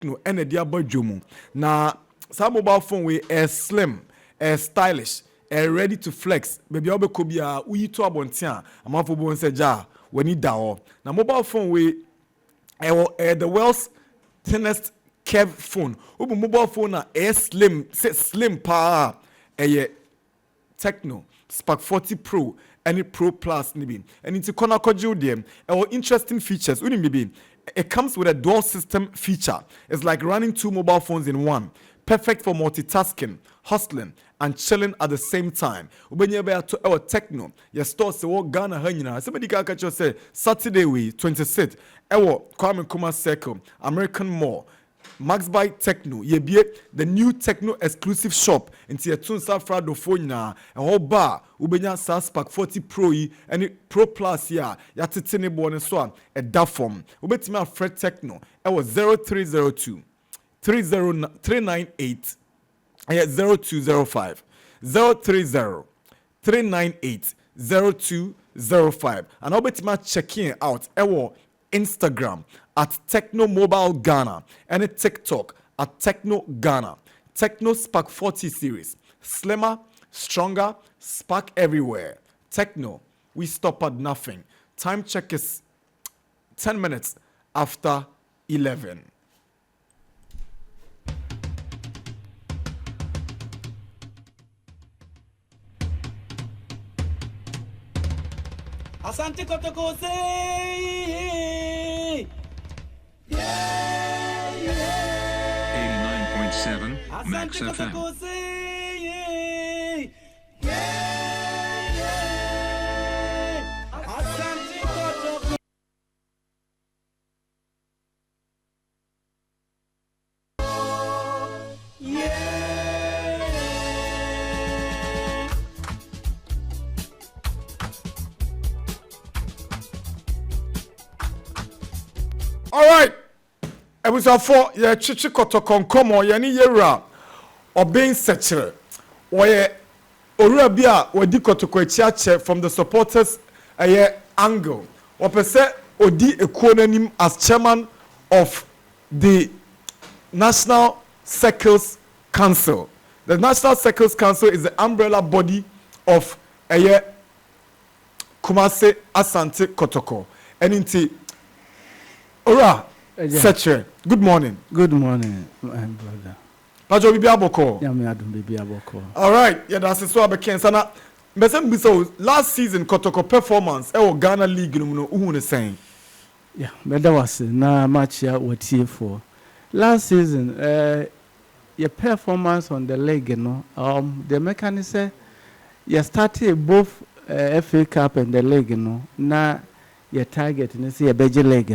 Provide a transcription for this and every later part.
no ene dia badwomu na some mobile phone we slim stylish ready to flex baby obeko bia uyi to abonte a amafo bo nse ja wani da ho na mobile phone we the world's thinnest curved phone obu mobile phone na slim pa Techno Spark 40 Pro any Pro Plus nibi and into corner koju dem interesting features maybe it comes with a dual system feature. It's like running 2 mobile phones in one, perfect for multitasking, hustling and chilling at the same time. Ubenye be to our Techno your store se wo Ghana ha nyina somebody ka catch you say Saturday we 26th ewo Kwame Nkrumah Circle American Mall Max by Techno, ye be the new Techno exclusive shop into a tun safrado phone na a whole bar ubenya Spark 40 Pro and Pro Plus ya titini born so a dafom ubetime Fred Techno it was 0302 398 0205 030 398 0205 and ubetime checking out ewo Instagram at Techno Mobile Ghana and a TikTok at Techno Ghana. Techno Spark 40 series. Slimmer, stronger, spark everywhere. Techno, we stop at nothing. Time check is 10 minutes after 11. Asante Kotoko yeah, yeah. 89.7 Max FM. All right. It was for your Chichi Kotoko Nkomo yani yera Obeng Sekyere oye Orabia odi Kotoko Echiache from the supporters angle. Opese odi ekuonanim as chairman of the National Circles Council. The National Circles Council is the umbrella body of Kumase Asante Kotoko. And inti Ora Sekyere, good morning. Good morning, my brother. Pajo bibi aboko. Yeah, me adum bibi aboko. All right, yeah, that's so abeken sana. Mbese so last season Kotoko performance Ghana League no uhu ne saying. Yeah, but that was na match ya watie for. Last season your performance on the leg, the mechanic say you started both FA Cup and the leg, na your target and say a beje leg,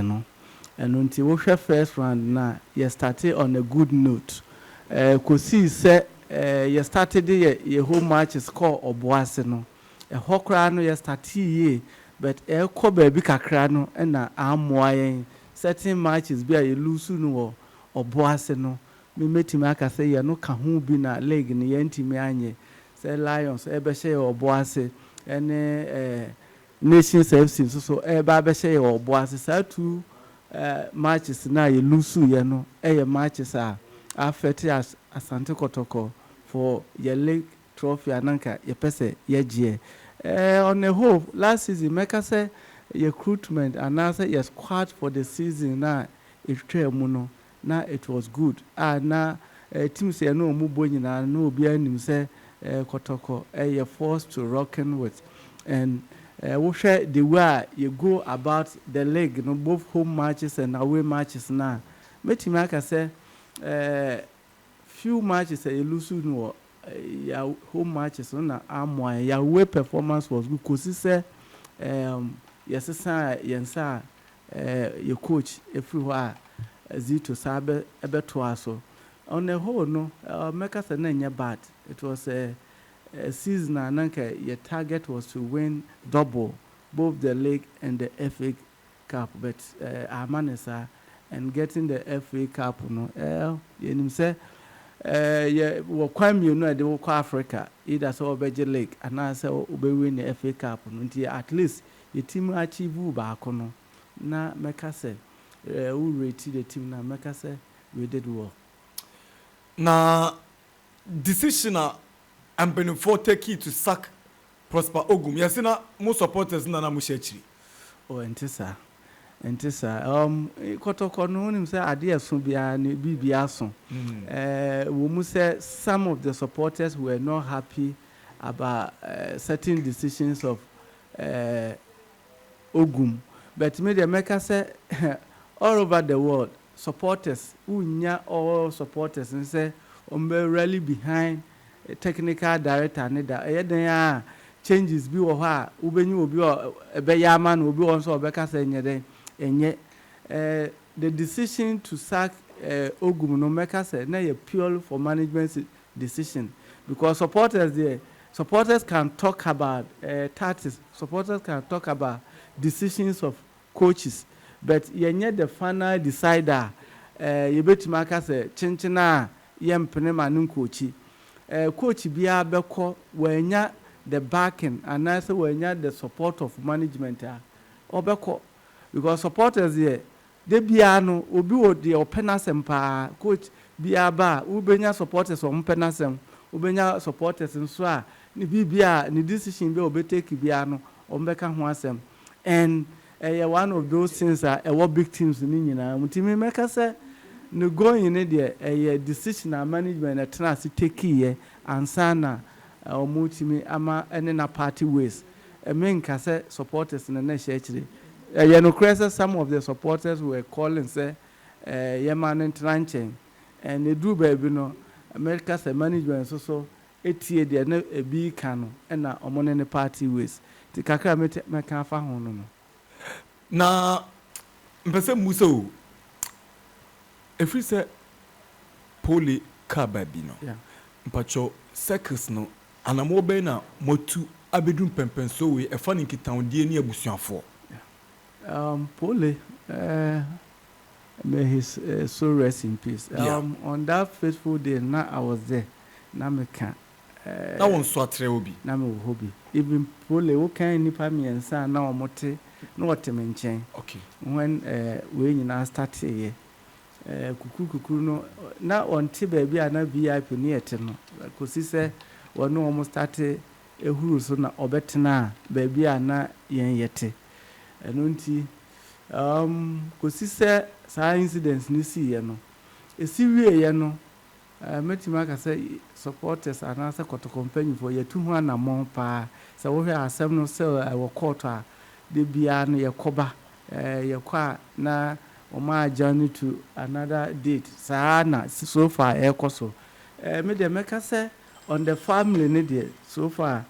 and until we first round na you started on a good note. Could see say you started your home match score oboase no. A hokra no you started but ko baby kakra no na amoa certain matches be you lose no oboase no. Me metimi aka say you no ka ho bi na leg ni yantimi anye. Say Lions ebe she oboase ene Nations FC so eba be she oboase say two matches na you lose you no matches are affect as Asante Kotoko for your league trophy ananka ye pese ye gie on the whole last season make say recruitment and now say your squad for the season na it mu na it was good na team say no mu bo nyina no obi anim say Kotoko you forced to reckon with and we share the way you go about the league both home matches and away matches na metimi aka say few matches you lose no your home matches na amwa your away performance was good cause say yes sir yensa your coach everywhere Zito sabe ebeto aso on the whole no make us na bad. It was a season ananka your target was to win double both the league and the FA Cup but amanesa and getting the FA Cup no yenim say wo kwam you know the Africa either so beje league and na say obe win the FA Cup no nti at least your team achieve ba ko no na make us who rate the team na make us we did well. Now, decision I'm been for take it to sack Prosper Ogum. Yes, na most supporters na mushechiri. Oh, Entisa. Kotoko no him say ade so bia ne bibia so. We must say some of the supporters were not happy about certain decisions of Ogum. But me the maker say all over the world supporters unya all supporters and say really behind technical director ne da eden changes bi wo ha ubenyu obi ebe ya man obi won so obeka say nyeden enye the decision to sack Ogum no maker say na pure for management decision because supporters can talk about tactics, supporters can talk about decisions of coaches, but yenye the final decider you betima aka say chinchina yempene manu coachi coach bia beko wanya the backing and also wanya the support of management obeko because supporters here they bia no obi wo the openasem pa coach bia ba ubenya supporters o openasem ubenya supporters nso a ni bibia ni decision be obetake bia no ombeka ho asem and one of those things are what big teams ni nyina mutimi meka say no going in there a decision and management at trans take here and sana or mutimi ama any na party ways main kase supporters in the next actually you know crazy some of the supporters were calling say man tranching and they do baby no America say management so etie there na ebi kan no na omone ne party ways ti kakra me kan fa ho no na mpese muso if we say poli kababi no mpacho circus no anamo be na motu abedum pempenso we e fa ni kitawde ni abusuafo poli may his soul rest in peace. On that fateful day na I was there na me kan na won so atre obi na me hobi even poli wo kan nipa miensa na omote no otemenchen okay when we nyina start here kuku no na onti baby ana VIP ni ete no kosi se wono omo start ehuru so na obetena baby ana yen yete eno nti kosi se sa incidents ni si ye no esi wie ye no metima ka se supporters ana se Kotoko company for ye tu ho na mon pa se wo hwe asem no se wo court a de bia no ye koba ye kwa na oma journey to another date sana so far ekoso me de meka say on the family ne de so far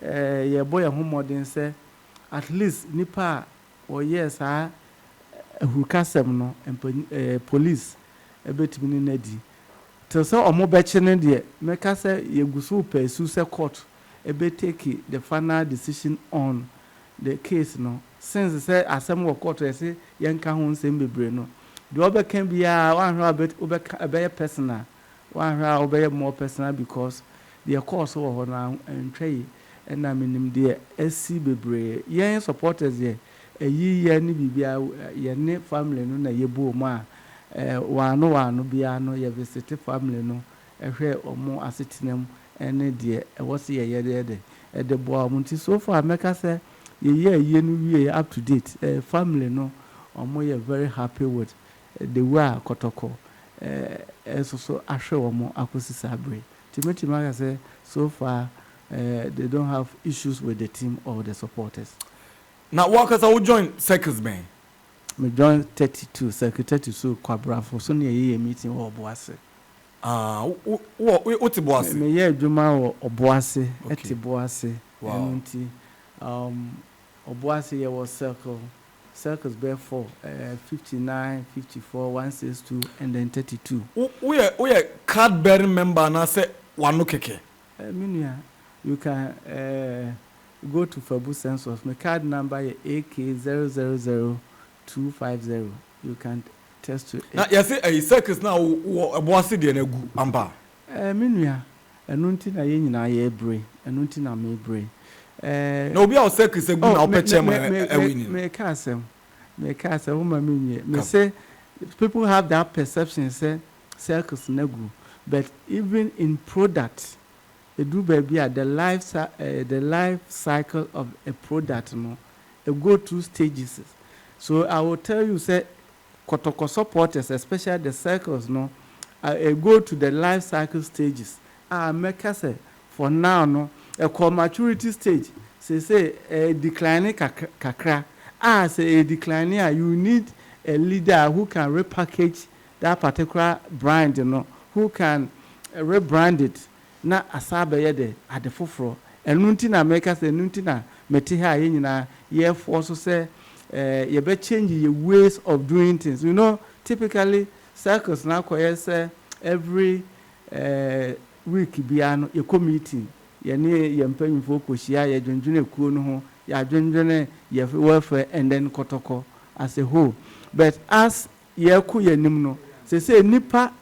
ye boy ho modern say at least nipa o yes hukasem no police ebetimi ni nadi to say omo beche ne de meka say ye gusu pursue say court take the final decision on the case no since say asem wo court say yenka ho nsem bebre no the other can be one a personal one more personal because the course wo na entry and I mean the SC bebre yen supporters here ye ni bibia ye ne family no na ye bo ma wano bia no ye visit family no ehwe omo asetinam ene de was ye de bo amunti so far meka say ye no we up to date family no omo ye very happy with the way Kotoko so ahwe omo akosi sabre timoti maka say so far they don't have issues with the team or the supporters. Now workers will join circus band. Me join 32 secretary so kwabra for so near ye meeting or boase. What boase? Me ye adwuma wo oboase eti boase. Wow. Oboase ye was circles bear 4 59 54 162 and then 32. We are card bearing member na say wano keke. Minia you can go to Fabu census. My card number is AK000250. You can test to. Now you say a circus now. Boase de na gu amba. Minia enunti na ye nyina ye bre enunti na me bre. No be our circus egu na opeche ma ewini. Me ka asem wo ma minia. Me say people have that perception say circles nagu, but even in product, do baby the life cycle of a product no, it go through stages. So I will tell you, say, Kotoko supporters, especially the circles, no, go to the life cycle stages. Make us say for now, no, a call maturity stage. Say a declining kakra. Say a declining, you need a leader who can repackage that particular brand, you know, who can rebrand it. Na asabe yede at the forefront. And nuntina make us a nuntina metiha yina ye force say you be change your ways of doing things. You know, typically circles now say every week biano you come meeting. You need you paying for kushia you junjune kuno ho ya junjune you welfare and then Kotoko as a whole. But as ye ku ye nimno say nipa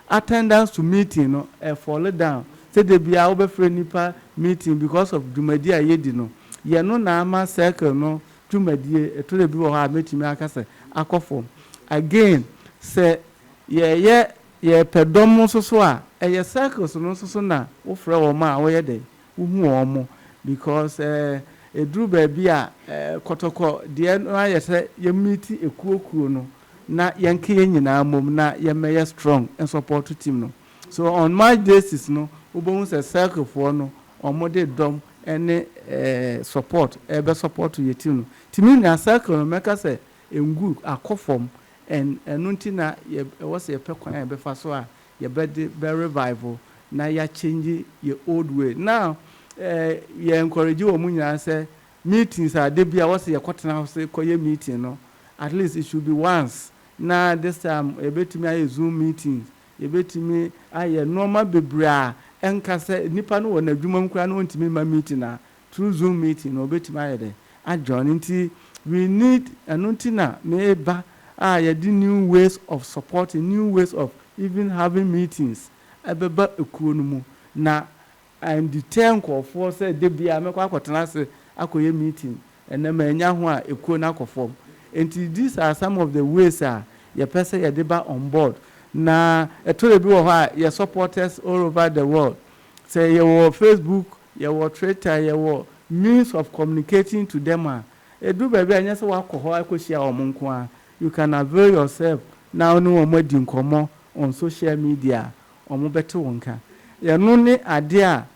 attendance to meeting no fall down. Say they be our friend nipa meeting because of Dumadia yedi no. Ye no na ama circle no Dumadia to the be ha meeting me aka say akofom. Again say ye pedom so a ye circles no so na wo frɛ wo ma wo ye dey wo hu wo because edru ba bia Kotoko de no aye say ye meeting ekuokuo no na yanke nyina mom na yemeye strong and support team no. So on my basis no ubon say circle for no omode dom any support be support to your team no team na circle no make say engu akofom and nunti na ye was ye pekwan be fa so a ye be revival na ya change your old way now. Ye encourage wo munya say meetings are dey bia was ye kwotena house koye meeting no, at least it should be once. Now this time a bit me a Zoom meetings, a bit me a normal bebra and case nipa no na dwuma nkra no ntimi ma meeting na through Zoom meeting no bit me a join nti we need anuntina meba ye the new ways of supporting, new ways of even having meetings ebeba ekuo no mu na and the term call for say de bia me kwa kwotena se akoye meeting ene ma nya ho a ekuo na akofom. And these are some of the ways your person your deba on board. Na told you your supporters all over the world. Say your Facebook, your Twitter, your means of communicating to them. Do baby and yes you can avail yourself now no more dinkomo on social media or more better wonka. Ya none idea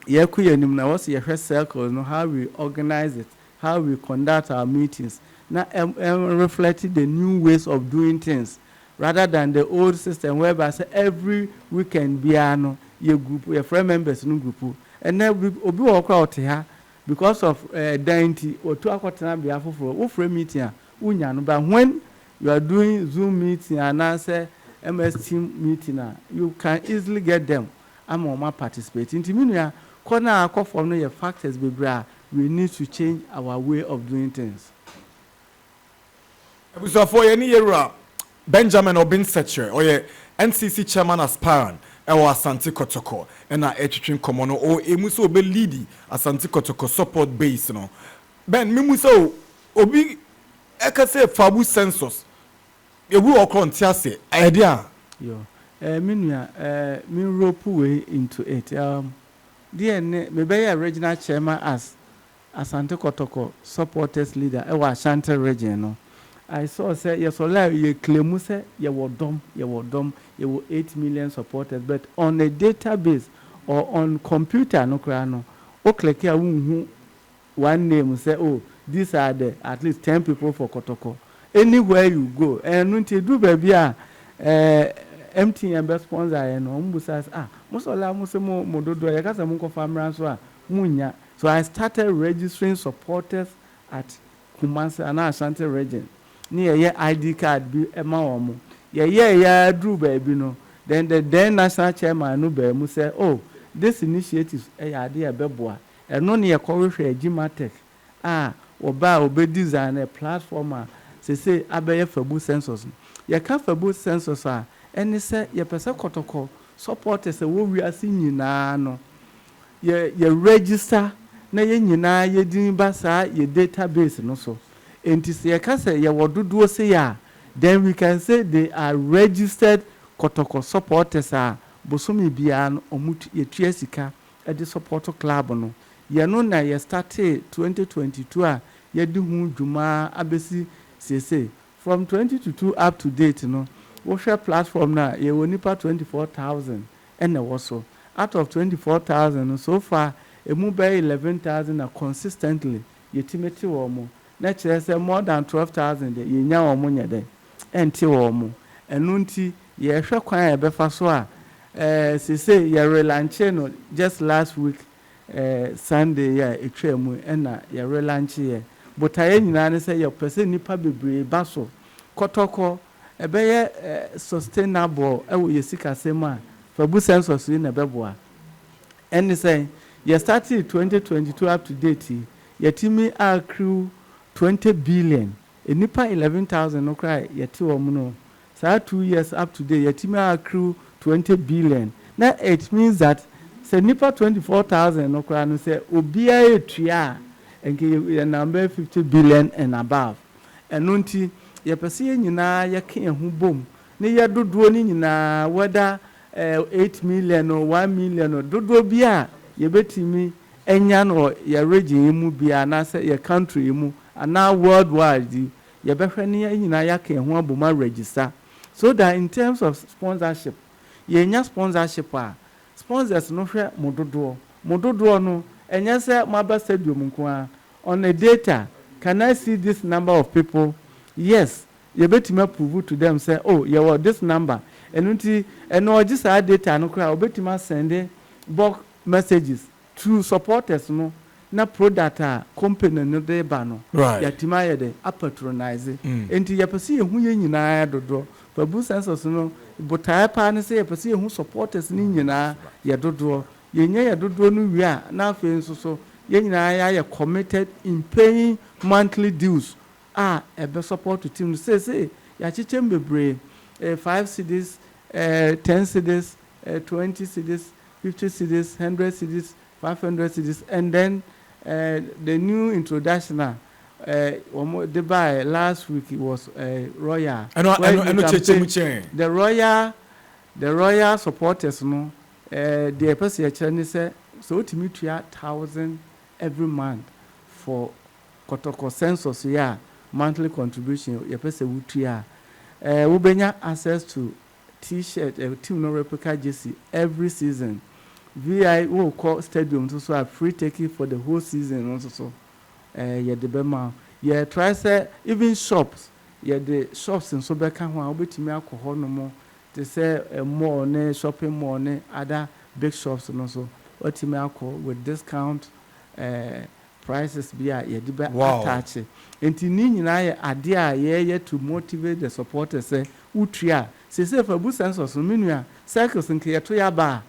ye kuyenim na was your circle know how we organize it, how we conduct our meetings. Now reflecting the new ways of doing things rather than the old system whereby say every weekend biano your group your friend members no group and then obi walk out here because of dainty or to akwatena bia for wo frame meeting unya no. But when you are doing Zoom meeting and answer MS team meeting you can easily get them am participate into me corner from no your factors be bra we need to change our way of doing things. So for any year, Benjamin Obeng Sekyere, or ye NCC chairman Aspirant, Asante Kotoko, and our etching commono, or Emuso be leady Asante Kotoko support base, no. Ben Mimuso, Obi, Eka say Fabu census. You will walk on Tiase, idea. Yo, Minya, min rope way into it. Dear, maybe a regional chairman as Asante Kotoko supporters leader, Asante region, no. I saw say yes, you claim say you were dumb, you were 8 million supporters, but on a database or on computer no crano, o click here one name say oh these are the at least 10 people for Kotoko. Anywhere you go, and when you do baby MTN best sponsor and says most of them say mo do do ya kasa mo ko famran so munya. So I started registering supporters at Kumasi and Asante region. Near your ID card be a mom. Yeah, drew baby no. Then the then national chairman no be say, oh, this initiative a idea beboa. And no near correct Jimatech. Obe design a platform. Say abeye fabu census. Ya ka fabu census and say ya pesa Kotoko supporters wo we are seeing na no. Ye register na ye nyina ye din ba sa ye database no so. Enti se ya ka say ye wododo say ya then we can say they are registered Kotoko supporters a bosomi bia no omutu yetua sika e de support club no ye no na ye started 2022 a ye di hu dwuma abesi sese from 2022 up to date no wo share platform na ye woni pa 24,000 and also out of 24,000 so far emu by 11,000 na consistently yetimeti wo mo na kire say more than 12,000 ye nya wo mo nyede enti wo mo enu nti ye hwe kwan e befa so a sese ye relaunch no just last week Sunday ya etwemu na ye relaunch ye but aye nyina ne say ye person nipa bebre ba so Kotoko ebeye sustainable ewo ye sika sema fabu census ni na beboa and say ye started 2022 up to date ye timi accrue 20 billion enipa 11,000 no cry ye ti wo no so 2 years up to date ye timi accrue 20 billion now it means that say nipa 24,000 no cry no say obia etua enke number 50 billion and above enunti ye pese nyina ye ka ehu bom ne ye dodo ni nyina whether 8 million or 1 million or dodo bia ye betimi enya no ye region mu bia na say ye country mu ana worldwide ye behwe ne nyina ya ka ehu aboma register so that in terms of sponsorship ye nya sponsorship a sponsors no hwe mododo no enya say maba stadium nko a on a data can I see this number of people? Yes, you better prove to them say, oh, you want this number. And just add data no cry, better send bulk messages to supporters no na product company no de bano. Right. Yatima de patronize. And you perceive who you nyina dodo. For boost census no, but I pan say perceive who supporters ni nyina ya dodo. Yenye ya dodo no we are na fe so ye nyina ya committed in paying monthly dues. Ebe support to team say ya chichem bebre 5 cedis 10 cedis 20 cedis 50 cedis 100 cedis 500 cedis and then the new introduction the by last week it was royal the royal supporters no the person actually say so to me 1,000 every month for Kotoko census yeah monthly contribution your person wutia ubenya access to t-shirt team no replica jersey every season VI will call stadium so have free ticket for the whole season also so yeah the bema yeah try say even shops yeah the shops in so beka ho obetimi alcohol no mo they say mall ne shopping mall ne other big shops no so otimi alcohol with discount prices be ye diba attach enti ni nyina ye ade a ye to motivate the supporters say utua say for bu census no menua circles nke ye to ya ba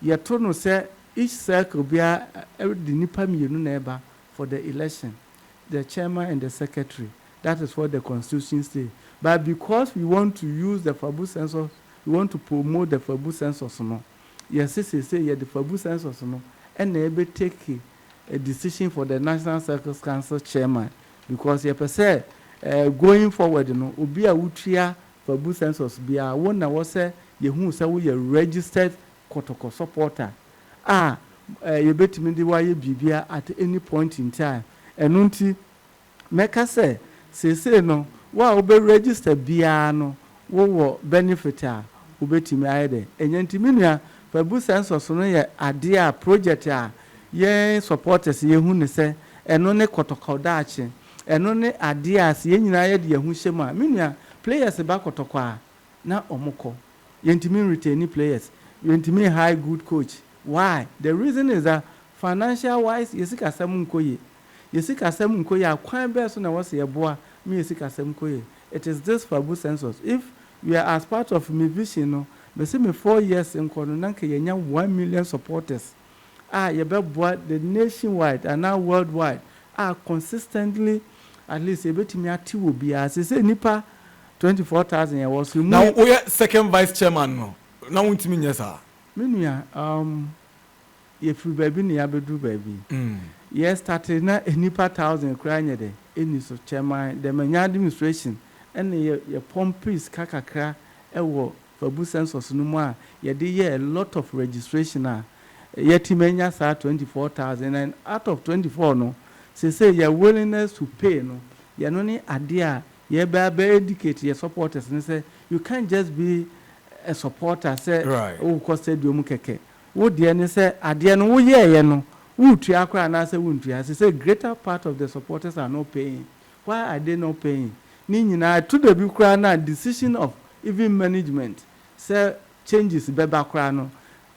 ye to no say each circle be the nipa mienu na eba for the election the chairman and the secretary that is what the constitution say but because we want to use the fabu census we want to promote the fabu census no yes say ye the fabu census no and na ebe take a decision for the National Circus Council chairman because you per se going forward no obi a wutia for bu census bia won na wo say ye hu say we registered Kotoko supporter you betimi di waye bibia at any point in time enu nti meka say no wa obe register bia no wo benefit a obetimi ayede enyanti minua for bu census no ye ade a project a ye supporters ye hu ne se eno ne Kotoko daache eno ne ade as ye nyina ye de ye hu hyema menua players ba Kotoko a na omoko ye ntimi retain players ye ntimi high good coach why the reason is that financial wise yesika sam nkoye akwan be so na wose ye boa me yesika sam nkoye it is this fabu census if we are as part of my vision no me say me 4 years nkono na nke ye nya 1 million supporters the nationwide and now worldwide consistently at least ebetimi ati wo bia say nipa 24,000 ye was now we second vice chairman no na wuntimi nyesa menua ye free baby ni abedu baby yes started na nipa 1,000 kra nyede eni so chairman the manya administration and ye pompis kakakra ewo for bu census no mu a a lot of registration yet menya sa 24,000 and out of 24 no say your willingness to pay no you no ni ade a ye be educate your supporters and say you can't just be a supporter say right. Oh cost stadium keke wo de ne say ade no wo ye no wo tua akra na say wo ntua say greater part of the supporters are not paying. Why are they not paying? Ni nyina to the bi kra na decision of even management say changes beba kra no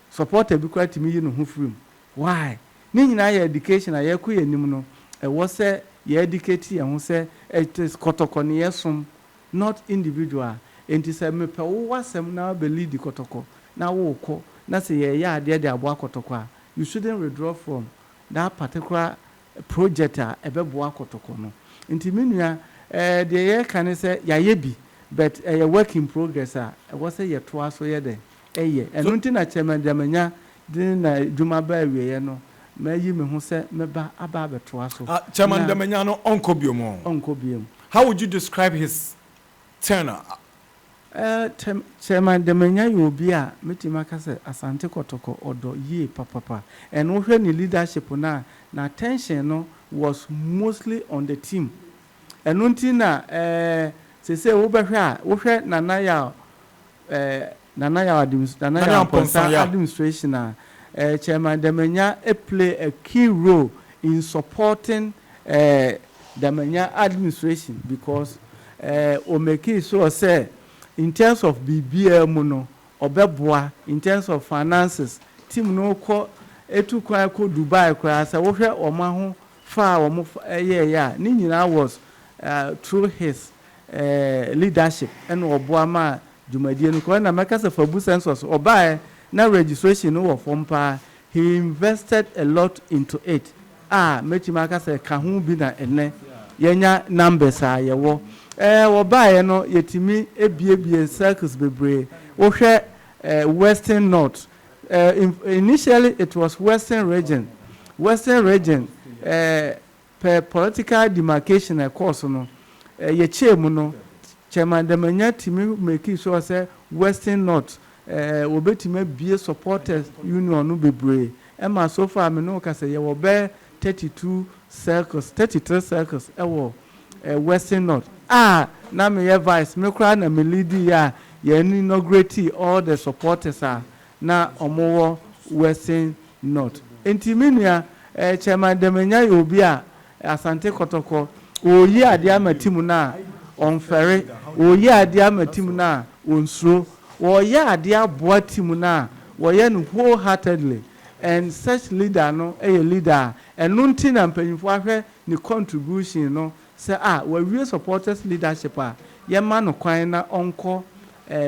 supporter bi kra timi yi no ho firim. Why? Ni nyina ya education a ye ko yanim no e wo say ye educate ye ho say it is kotoko ne yesom not individual. Enti say me pe wo wasem na be lead kotoko na wo ko na say ye ya ade de abo kotoko a you shouldn't withdraw from that particular project a ebebo kotoko no. Enti menua the ye can say ya ye bi but a work in progress was say ye to aso ye de eye eno nti na chairman demanya din na djuma ba wie no mayi me ho say meba aba be to aso chairman demanya no onko biom. How would you describe his tenor? Chairman demanya you obi a metima ka say Asante Kotoko odo ye papa and wo hwe ni leadership na attention no was mostly on the team. Eno nti na say wo behwe a wo hwe nana ya administration chairman demanya play a key role in supporting demanya administration because o make it so say in terms of BBM no obeboa in terms of finances team no ko etu kwa ko Dubai kwa say wo hwe o ma ho fa o mo ya ni nyina was through his leadership and oboama jumadie no ko na make say for bu census obae na registration no wo form pa he invested a lot into it metima ka say ka ho bi na ene yenya numbers ye wo obae no yetimi ebiebie circles bebre wo hwe western north initially it was western region per political demarcation course no ye chemu no chairman demanya timi make sure say western north obetime bie supporters union no bebre ema so far me no ka say ye wo be 33 circles ewo western north na me ye vice me kra na me lead ya ye inaugurate all the supporters na omowo western north enti menua chairman demanya ye obi a Asante Kotoko oyi ade amatimu na onfere oyi ade amatimu na onsuro oyi ade aboa timu na woye no wholeheartedly and such leader no leader eno nti na mpanyimfo ahwe ni contribution no say we supporters leadership ye ma no kwan na onko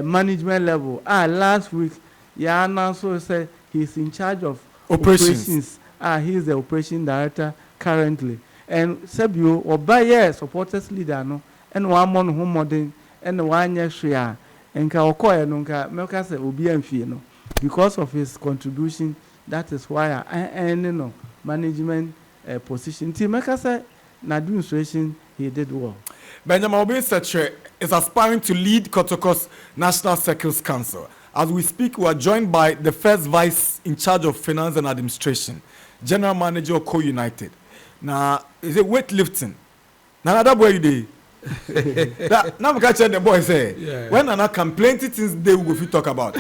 management level last week ya announce say he's in charge of operations. He is the operation director currently. And Sebio obaye supporters leader no and one mon home modern and one year share and ka okoye no nka meka say obi amfie no because of his contribution. That is why I no management position team meka say na administration he did well. Benjamin Obeng Sekyere is aspiring to lead Kotoko's National Circles Council. As we speak, we are joined by the first vice in charge of finance and administration, general manager of Co-United. Now, is it weightlifting? Now, that boy, you now we catch the boy say, when Nana come, plenty things they will talk about.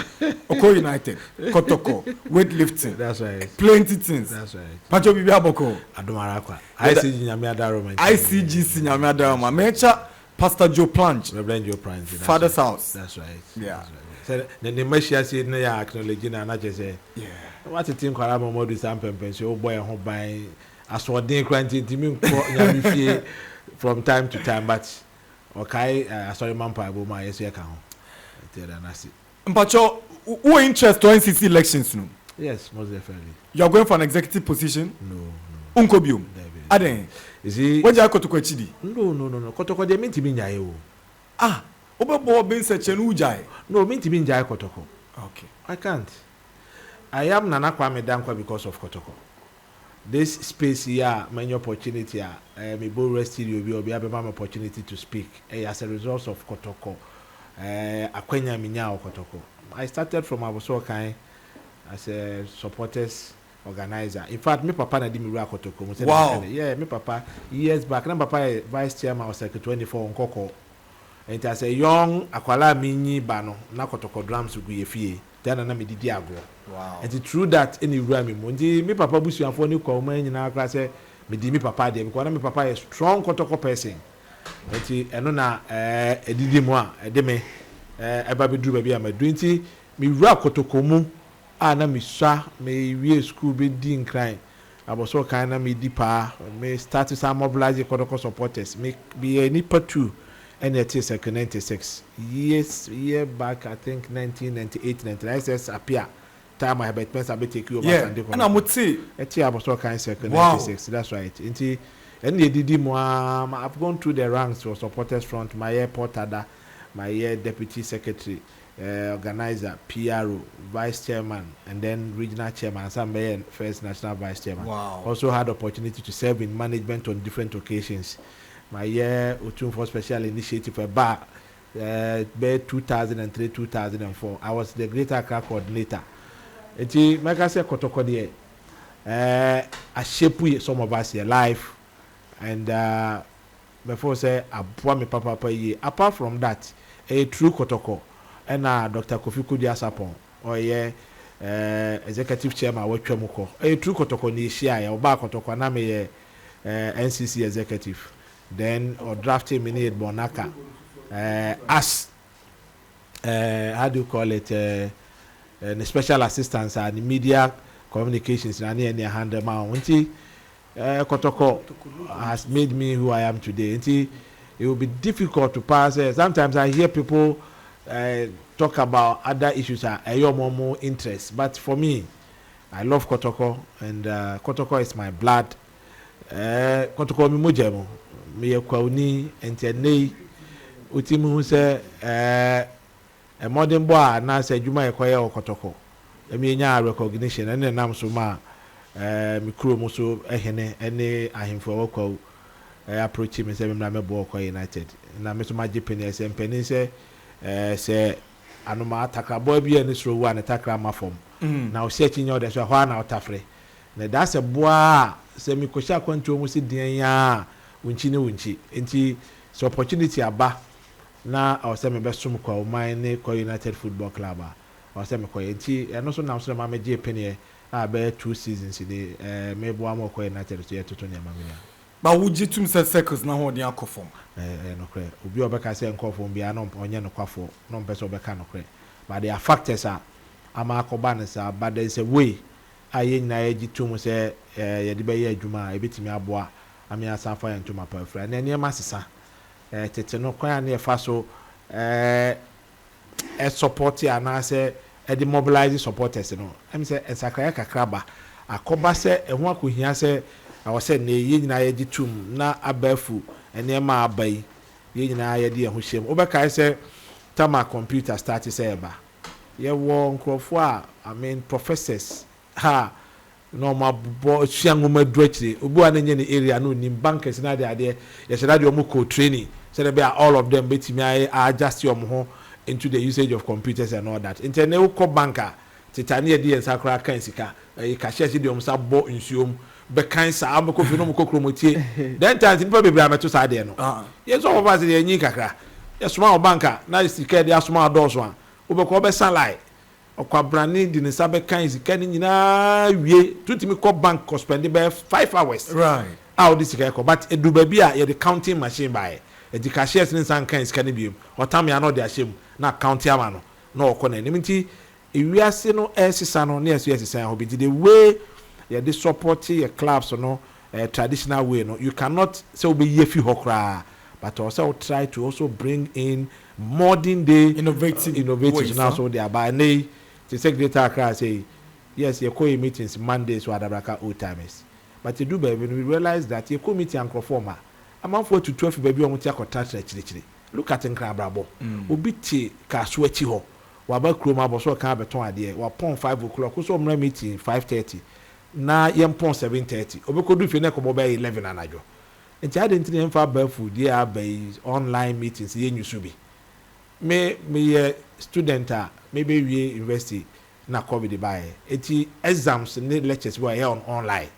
Co-United, Kotoko, weightlifting. That's right. Plenty things. That's right. Pacho bibi aboko. Adomarakwa. ICG Nyamia Daroma. ICG Nyamia Daroma. Mecha Pastor Joe Planch. Reverend Joe Planch. Father's house. That's right. Yeah. So the Meshia said, "No, ya acknowledge na na say." Yeah. What you think? Kwara mo do some pempensi. Oh boy, ho buy. Aswodin kranti timi nyamifie from time to time, but okay, sorry, Mampa Abuma, yes, you can. Mpacho, who are interested in NCC elections? No? Yes, most definitely. You are going for an executive position? No. Unkobium. Aden. Is he? What do you Kotoko Chidi? No. Kotoko de mean to be nyayo. Obeng Sekyere ujai. No, mean to be njai Kotoko. Okay. I can't. I am Nana Kwame Dankwa because of Kotoko. This space here, many opportunity me bo rest you be have an opportunity to speak as a result of Kotoko akwanya minya Kotoko. I started from Aboso Kai as a supporters organizer. In fact, my papa na di mi Kotoko. Wow. Yeah, my papa years back. Na papa vice chairman was like 24 on Koko. And as a young akwala minyi bano na Kotoko drums gu ye fie. Then na me didi agro. Wow. And it's true that any wura me mundi me papa busu afo ni kwa man nyina kra say me di me papa dey because na me papa is strong Kotoko person. Enti eno na edidi mu a ede me eba be duru ba bi amadu nti me wura Kotoko mu a na me swa me wie school be di nkran aboso kan na me di pa me start to mobilize Kotoko supporters me be any part 2 and it is 96 year back. I think 1998 99 says appear time I have expense abet take you over Sunday and I'm with say eti aboso kan 96. That's right. Nti and they did mo I've gone through the ranks for supporters front, my airport ada, my deputy secretary, organizer, PRO, vice chairman, and then regional chairman, some first national vice chairman. Wow. Also had opportunity to serve in management on different occasions. My year for special initiative for bar 2003-2004. I was the Greater Accra coordinator. Eti make I say Kotoko there. I shape some of us here live, and before say I me papa ye. Apart from that, a true Kotoko and Dr. Kofi Kudia Sapon or executive chairman wa Twemuko. A true Kotoko ni share oba Kotoko na me NCC executive. Then or drafting me Bonaka as how do you call it the special assistance and the media communications and any handle ma Kotoko has made me who I am today. It will be difficult to pass. Sometimes I hear people talk about other issues are more interest, but for me I love Kotoko, and Kotoko is my blood. Kotoko mi mojemo me yakwani entene utimu hu se a modern boy na say adwuma yekoye Kotoko emi nya recognition and nam so ma mi kuro mu so ehene ene ahemfo wakwa approach me say me na mebo kwa United na me so ma jepeni ese mpeni se se anoma ataka boy bi ene sro wa ne takra ma form na o search nyo de so ho na otafre na that's a boy se mi ko sha kwanto mu si den ya unchi enti so opportunity aba na I say me be sum kwa mine kwa United Football Club I say me kwa enti eno so na so ma me je pene be 2 seasons dey me bo am kwa United so yetoto ne ma me ya ba wuji tum se circles na ho de akofom no kre obi obeka say nkofom bia no onye no kwafo no mpe so obeka no kre but there are factors ama akoba ne sa but there is a way aye nyina ye gitum say ye de be ye adwuma e betimi aboa ami asafa ya ntoma pa fra na niam asesa tete no kwan na e fa so support ya na say e mobilize supporters no am say esakaya kakraba akoba say e ho akohia say I was saying ye nyina ye gitum na abafu ene ma abai ye nyina ye de ho hiem obeka say tama computer start say eba ye wo nkrofo a I mean professors no ma bo chiangoma duachire obu anenye ne area no nim bankers na de ye sheda de omo co training so they be all of them betimi adjust your ho into the usage of computers and all that internet ko banker titani de ensakra kan sika e ka share de omo sa bo nsuom be kan sa am ko fi no mo kokromotie then times nipa bebre ameto sa de no yes so over say enyi kakra yes ma banker na sika de asoma adoso a obeko be salai okwa brani di ne sabe kan sika ni nyina wie tutimi ko bank ko spend be 5 hours right how this sika ko but edu ba bia ye the counting machine by e cashiers ni san kan sika ni biom otam ya no de ashem na count ya ma no na okọ na nti ewiase no esisa no na esisa ho bi the way ye the support your clubs no traditional way no you cannot say obi ye fi hokra but also try to also bring in modern day innovative now so they are by nay the secretary Accra say yes you call meetings Mondays or Adabraka old timers but you do baby we realize that you call meeting and conforma amount for to 12 baby on tia contract chiri look at nkra brabo obi ti ka so achi ho wa ba kroma bo so ka beton ade wa pon 5 o'clock so mra meeting 5:30 na yem pon 7:30 obi ko du fi na ko bo 11 anajo enti ade ntini emfa ba food dia ba online meetings ye nyusu bi me student maybe we university na COVID by eti exams ne lectures were on online.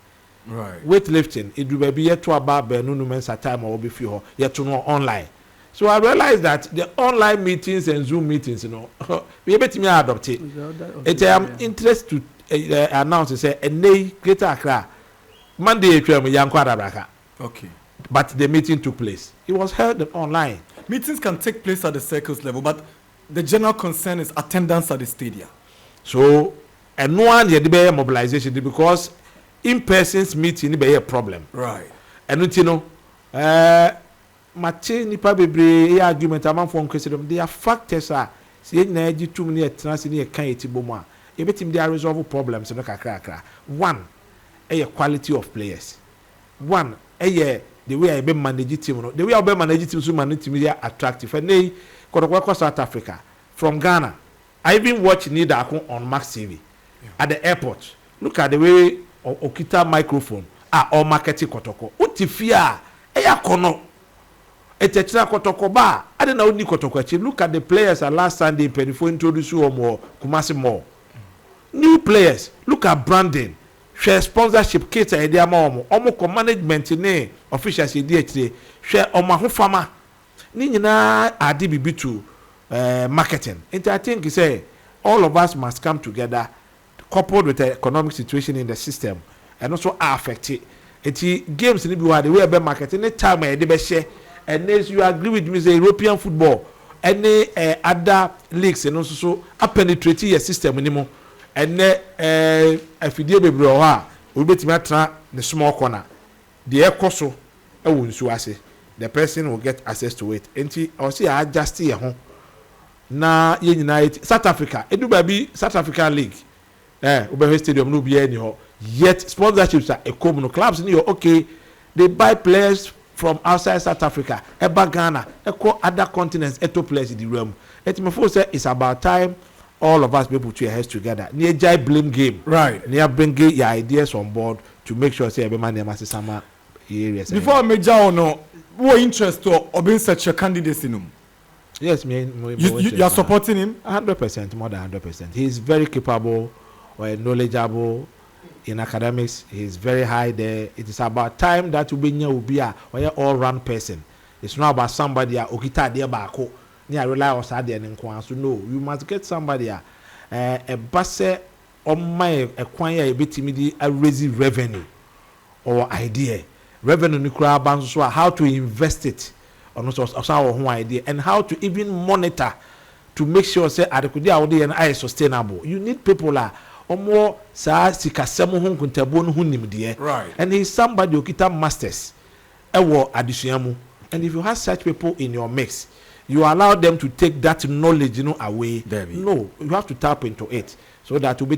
Right. Weightlifting it do be yet to about no mensa time or be few yet to know online. So I realized that the online meetings and Zoom meetings, we able to adopt it. It am interested to announce say a nay greater Accra Monday Okay. but the meeting took place. It was held online. Meetings can take place at the circles level, but the general concern is attendance at the stadium. So and no one had be mobilization because in-person's meeting be a problem. Right. And you know, Mate nipa bebre argument among for question there are factors say na agi too many trans ne kan etibo mu a e betim dey resolve problems no kakra. One, quality of players. One, the way I be manage team no. The way I be manage team so manage team dey attractive. And nay Kotoko South Africa from Ghana. I even watch Nida on Max TV at the airport. Look at the way Okita microphone or marketing Kotoko. Utifia kono. Etechira Kotoko ba. I don't know ni Kotoko. Look at the players last Sunday before introduce you more Kumasi more. New players. Look at branding. Share sponsorship kit idea more. Omo management ne officials idea. Share omo fama. Ni nyina adi bibitu marketing. And I think say all of us must come together, coupled with the economic situation in the system, and also affect it. Games in the way about marketing. Any time I be share, and as you agree with me, the European football, any other leagues, and also so penetrate your system anymore. And if you deal with bro, we bet me the small corner. The air coso, I won't say the person will get access to it. And I see I just see home. Na United South Africa edu baby South African League Obeng Stadium no be any yet sponsorships are a common clubs in okay they buy players from outside South Africa Ghana other continents to players in the realm. It me for say it's about time all of us be able to your heads together near jai blame game right near bring your ideas on board to make sure say every man there must some areas before major or no what interest to Obeng Sekyere candidacy no. Yes, you are supporting him 100%, more than 100%. He is very capable, or knowledgeable in academics. He is very high there. It is about time that will be a all-round person. It's not about somebody okita there bako. Near rely on Sadia and so no, you must get somebody a basse on my acquire a bit timidity a raise revenue or idea. Revenue nuclear bands how to invest it. On our idea and how to even monitor to make sure say adequate and I sustainable. You need people or more sikasemu hun kuntabon hun right. And he's somebody who kita masters additional. And if you have such people in your mix, you allow them to take that knowledge away. No, you have to tap into it so that you be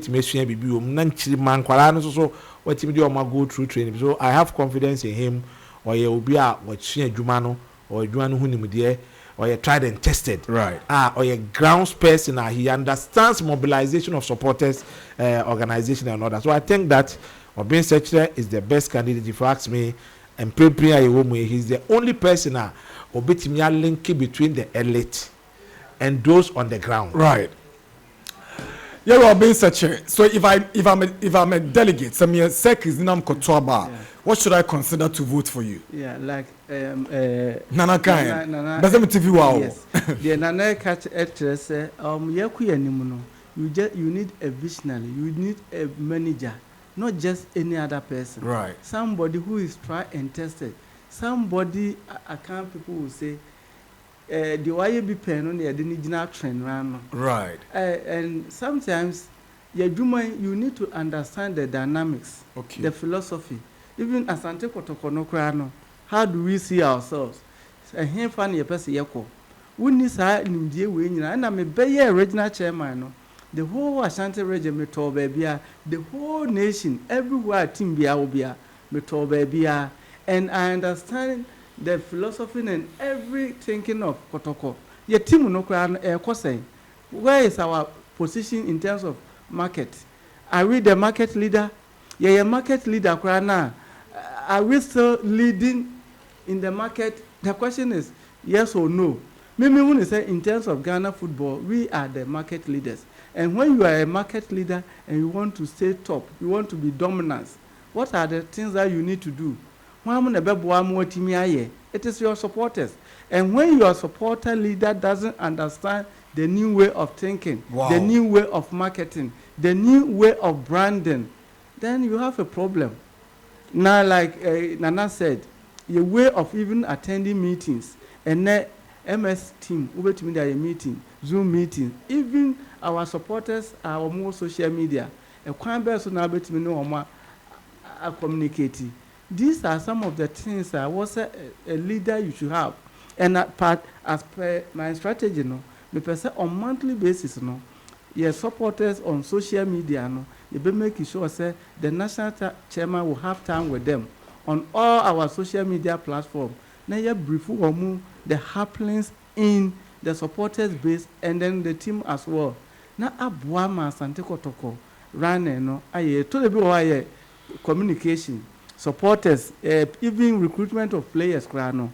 man so what him do go through training. So I have confidence in him or he will be what Jumano or you know or you tried and tested, right? Or a grounds person, he understands mobilization of supporters, organization and all that. So I think that Obeng Sekyere is the best candidate. If you ask me, and he's the only person who link between the elite and those on the ground, right? Yeah, Obeng Sekyere. So if I'm a delegate, some year sec is Nam Kotoaba. What should I consider to vote for you? Yeah, like Nana Kaya. Bazem TV wow. Yes. The Nana catch actress you need a visionary, you need a manager, not just any other person. Right. Somebody who is tried and tested. Somebody account people will say the way you be pen on the didn't trend run. Right. And sometimes you need to understand the dynamics, okay, the philosophy. Even Asante Kotoko how do we see ourselves? A him funny a person yako. We need in the way and I'm a bay original chairman. The whole Ashanti region metobia, the whole nation, everywhere team be metobia. And I understand the philosophy and every thinking of Kotoko. Your team no crown where is our position in terms of market? Are we the market leader? Yeah, market leader crown. Are we still leading in the market? The question is yes or no. Mimi when say in terms of Ghana football, we are the market leaders. And when you are a market leader and you want to stay top, you want to be dominant, what are the things that you need to do? It is your supporters. And when your supporter leader doesn't understand the new way of thinking, the new way of marketing, the new way of branding, then you have a problem. Now, like Nana said, your way of even attending meetings, and then MS team, over to me a meeting, Zoom meeting, even our supporters are on more social media. A crime person now bet me no communicating. These are some of the things that was a leader you should have. And that part, as per my strategy, no, me person on monthly basis, no, your supporters on social media, no, you be making sure say the national chairman will have time with them on all our social media platforms. Now you brief on the happenings in the supporters base and then the team as well. Now Abuama Asante Kotoko ran no aye to the be communication supporters even recruitment of players no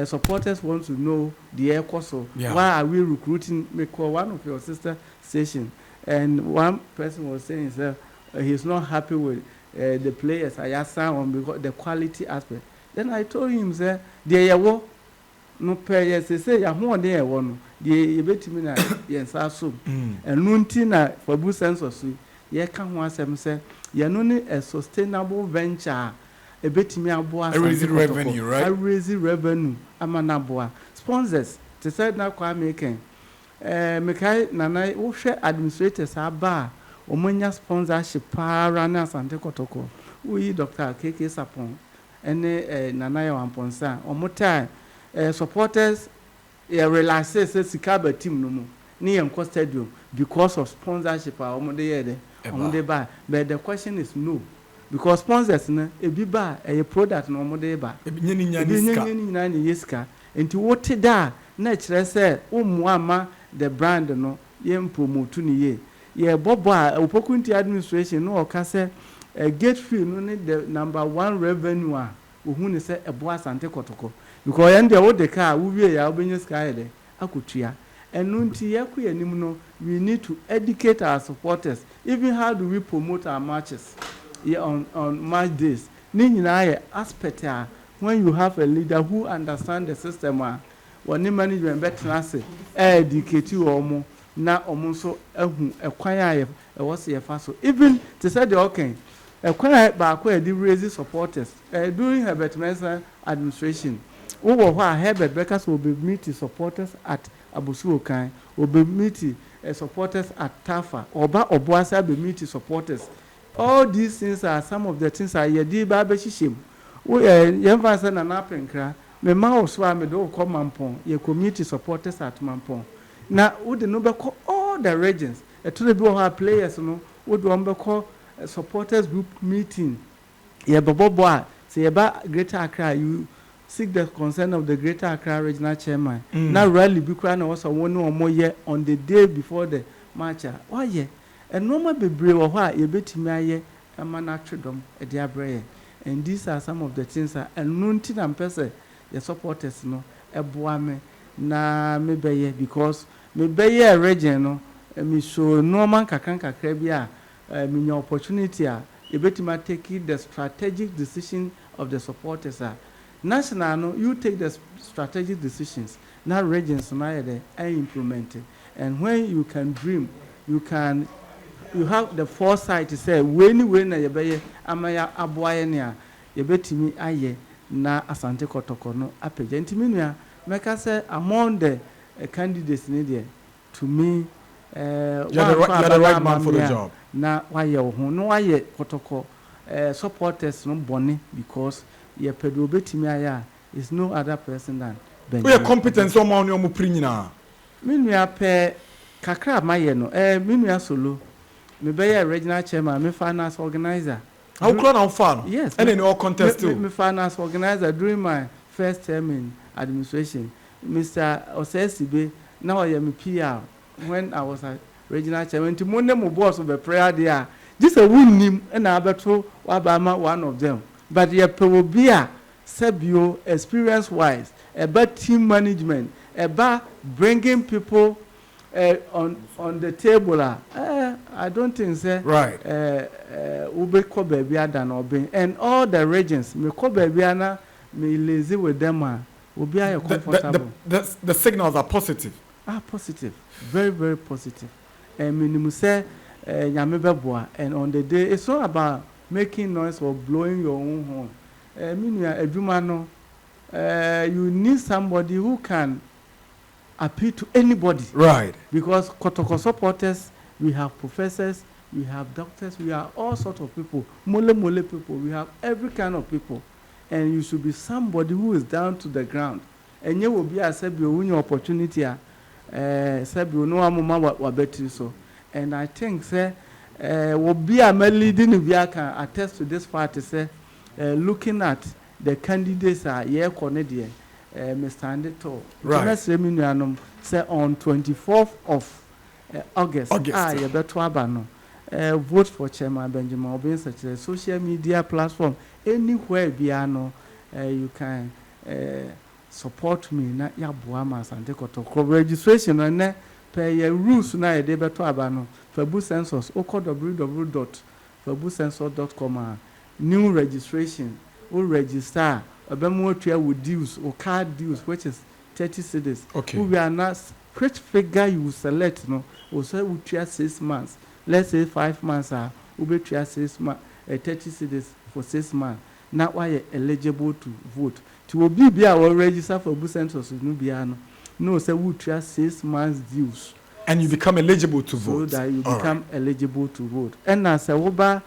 supporters want to know the air course. Why are we recruiting? We call one of your sister station and one person was saying he's not happy with the players I asked on because the quality aspect. Then I told him say there you no pay say ya ho dey e wo no dey ebetimi na yensa so enunti na for bu census ye ka ho asem say ye no ne a sustainable venture ebetimi aboa raise revenue, right? Raise revenue amana aboa sponsors to say na kwa making mekai nana wo hwe administrators aba omonya sponsorship para na Asante Kotoko we Dr. KK Sapon ene nana ya wamponsa omotai supporters relaxes Sikaba team no more near stadium because of sponsorship but the question is no because sponsors na ebiba a product no more ba nyani yeska enti wote da na kire say umwama the brand no yem promote ni ye bobo opokunti administration no okase gate fee no ne the number 1 revenue a ohun ni say ebo Asante Kotoko because yende wo de car wo wie ya obenye sky de akotua enunti yakuya nim no we need to educate our supporters even how do we promote our matches on match days ni nyina ye aspect when you have a leader who understand the system when management better say educate you omo na omo so ehun ekwan aye e wo se yefa so even to say the okay ekwan ba ko e raise supporters during Herbert Mensah administration we were Herbert Beckers will be meeting supporters at Abusuokan, will be meeting supporters at Tafa, Oba Obuasa be meeting supporters. All these things are some of the things I did by Beshishim. We Yanvan and Apenkra, me mouse swam me do come Mampon, ye community supporters at Mampon. Now, would the number call all the regions, a to the our players, no, would number call a supporters group meeting. Ye Bobo, say about Greater Accra, you seek the consent of the Greater Accra Regional Chairman. Now rally Bukran was a 1 or more year on the day before the march. Oh yeah, and no more be brave or why you bet me a man actually a dear brain. And these are some of the things that and nuntin and person the supporters no a boame na me be because me be a region no me so no man kakanka krebia me opportunity you bet me take the strategic decision of the supporters national no you take the strategic decisions now regions now they are implemented and when you can dream you have the foresight to say when na you be amaya aboaye ne you betimi aye na Asante Kotoko no apage ntimi nua meka say among the candidates ne there to me you're the right man for the job na waye wo ho no waye Kotoko supporters no bone because ye pedo betimi aya is no other person than we are competent so ma onyo mo pri nyina minua pe kakra maye no minua solo me be a regional chairman me finance organizer how close now far yes and in all contest too me finance organizer during my first term in administration Mr. Osesibe now I am PR when I was a regional chairman to money mo boss of a prayer there this a win and I beto wabama one of them but ye probably Sebio experience wise about team management about bringing people on the table. I don't think so. Right. Ube ko baby than Obeng, and all the regions. Me ko baby ana me lazy with them. Obi are comfortable. The signals are positive. Positive, very very positive. And minimum say nyame beboa, and on the day it's not about making noise or blowing your own horn. You need somebody who can appeal to anybody. Right. Because Kotoko supporters, we have professors, we have doctors, we have all sorts of people, mole people, we have every kind of people. And you should be somebody who is down to the ground. And you will be a Sebi opportunity, Sebi no amuma wabeti so. And I think, say, will be a leading if you can attest to this party, say, looking at the candidates are Canadian, Mr. Andito. Right. Say on 24th of August. You better vote for Chairman Benjamin Obeng Sekyere. Social media platform anywhere biano you can support me na ya boama Asante Kotoko registration and pay rules na e dey beto abano Fabu census www.fabucensus.com new registration or register abemo tua with dues or card dues which is 30 cedis. Okay. We are not which figure you select no or say we tua 6 months. Let's say 5 months are we tua 6 months 30 cedis for 6 months. Now why you eligible to vote. To be our register for Fabu census no say we tua 6 months dues. And you become eligible to vote. So that you become eligible to vote. And as a woba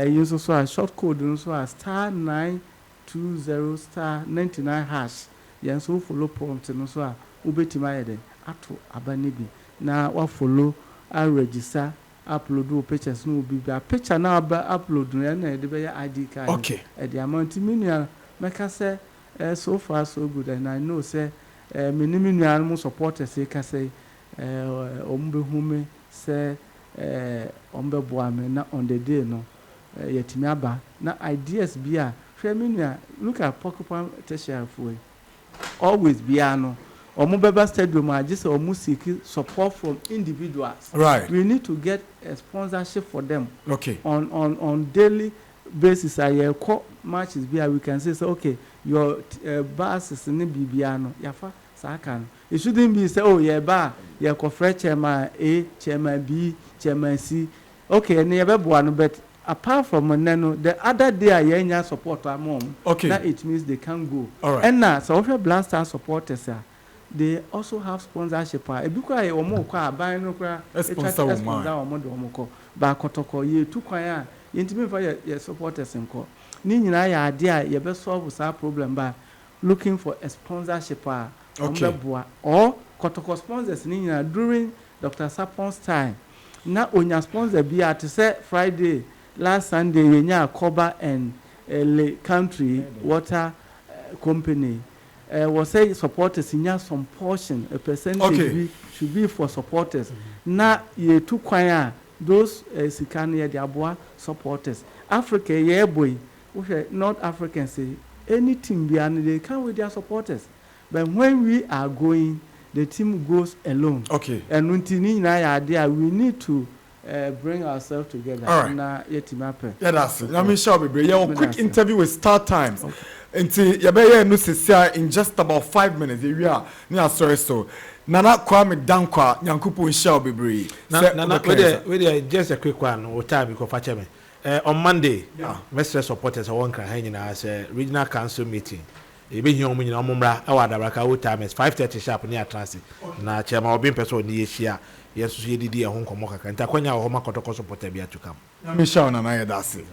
use also a short code also a *920*99#. Yes, so follow prompt and also a ubetima ato abanibi. Now what follow I register upload pictures no be a picture now upload and the ID card. Okay. At the amount of make us say so far so good, and I know say minimum animal supporters say ombe hume say ombe boame na on the day no yetimi aba na ideas bia hwemina look at Porcupine Tertiary for always bia no omubeba stadium just seek support from individuals. Right. We need to get a sponsorship for them. Okay. On daily basis I call matches bia we can say okay your bus is in bibiano yafa sakan. It shouldn't be say, oh, yeah, bar, yeah, chairman A, chairman B, chairman C. Okay, and never one, but apart from Nano, the other day I support our mom. Okay. That it means they can go. All right. And now, so if Blaster supporters, they also have sponsorship. Because I almost buying no cry, sponsor by Kotoko, you took choir, intimate for your supporters in court. Nini I idea, you best solve our problem by looking for a sponsorship. Okay. Or Kotoko sponsors during Dr. Sapon's time. Now when your sponsor be at say Friday, last Sunday we Koba and country water company was say supporters in some portion a percentage should be for supporters. Now you took choir those Sikania Diabua supporters. Africa yeah boy, North Africans say anything beyond they come with their supporters. But when we are going, the team goes alone. Okay. And when we need to bring ourselves together. All right. Yeah, that's it. Let me show you. Yeah, quick interview with Star Times. Okay. Until you no in just about 5 minutes. We are sorry so. Nana Kwame Dankwa Nyankupu Nshao Bibri. Nana, just a quick one. What time you go fetch me? On Monday, Mr. Supporters are one crying as a regional council meeting. Ebe hiyo mu nyina omumra awa dabraka wo time 5:30 sharp near transit na chairman Obeng person ni ehia yesu yedidi e ho nkomo kaka nta kwanya wo ma Kotoko supporter bia to come. Na me show na na ya dase.